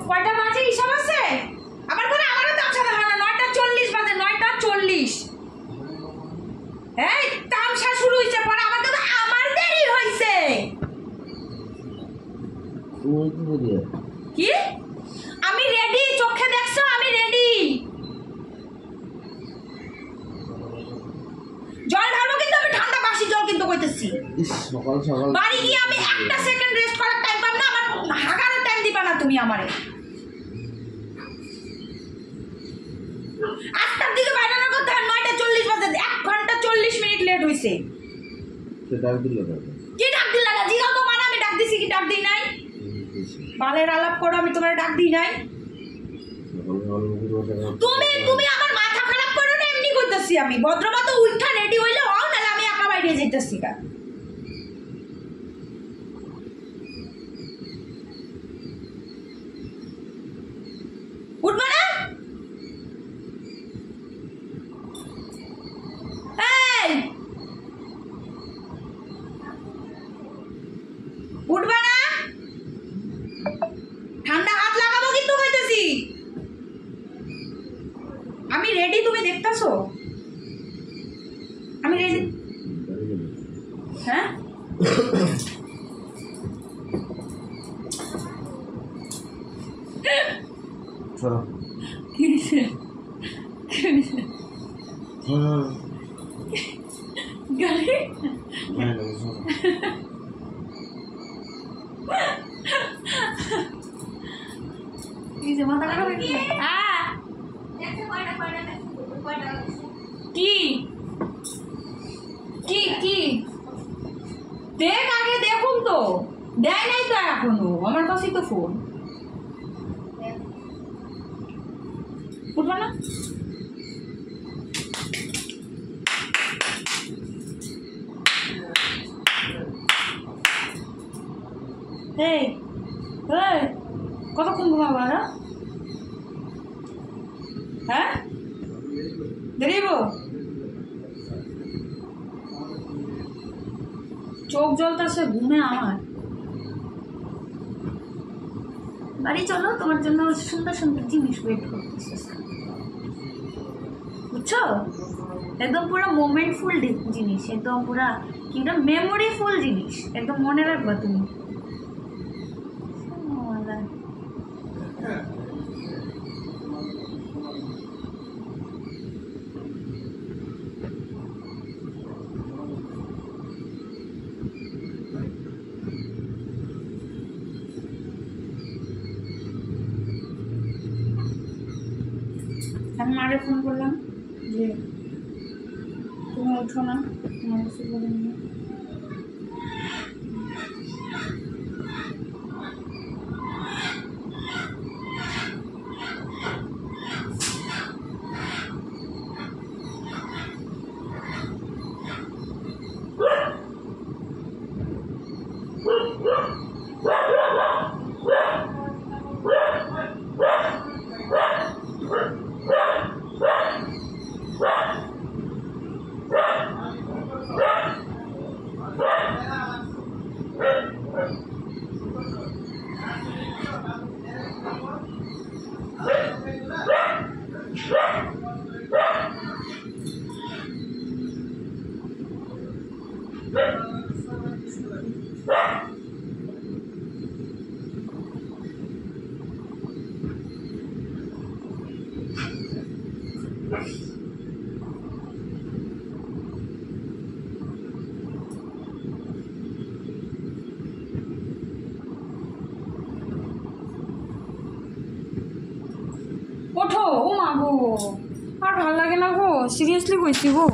কয়টা বাজে হিসাব আছে? আবার করে আমারও তামসা দেওয়া না। 9:40 বাজে, 9:40। এই তামসা শুরু হয়েছে, পরে আমাকে তো আমার দেরি হয়েছে। কি আমি রেডি, চোখে দেখছো আমি রেডি। জল ঢালবো কিন্তু আমি ঠান্ডা বাসি জল কিন্তু কইতেছি। সকাল সকাল বাড়ি গিয়ে আমি একটা সেকেন্ড রেস্ট করার টাইম পাব না, আমার হাগানোর টাইম দিবা না তুমি আমারে। 8টার দিকে বাইরানোর কথা, 9:40 বাজে, 1 ঘন্টা 40 মিনিট লেট হইছে। ডাক দিল কি ডাক দিলা? জিগাও তো মানে আমি ডাক দিছি কি ডাক দিই নাই? বালের আলাপ করো, আমি তোমার ডাক দিই নাই। তুমি আমার মাথা খারাপ করো না, এমনি কইতাছি আমি। ভদ্রমতো উঠা রেডি হইলে হও, নাহলে আমি একা বাইরে যাইতাছি গা। উঠবা না? এই উঠবা না? ঠান্ডা হাত লাগাবো কিন্তু কইতেছি। আমি রেডি, তুমি দেখতাছো আমি রেডি। হ্যাঁ চলো গাড়ি মাথা খারাপ কি? কি কি দেখ আগে, দেখুন তো দেয় নাই তো এখনো, আমার কাছেই তো ফোন। উঠবা না? এই এই কতক্ষণ ঘুমাবো আর? হ্যাঁ দেরিব? চোখ জ্বলতেছে ঘুমে আমার। বাড়ি চলো, তোমার জন্য সুন্দর সুন্দর জিনিস ওয়েট করতেছে, বুঝছো? একদম পুরো মোমেন্টফুল জিনিস, একদম পুরা কি মেমোরিফুল জিনিস, একদম মনে রাখবা তুমি। আমি মারে ফোন করলাম যে তুমি ওঠো না, তোমার কিছু বলেন না। ওঠো, ও মা গো, আর ভালো লাগে না গো, সিরিয়াসলি কইছি গো।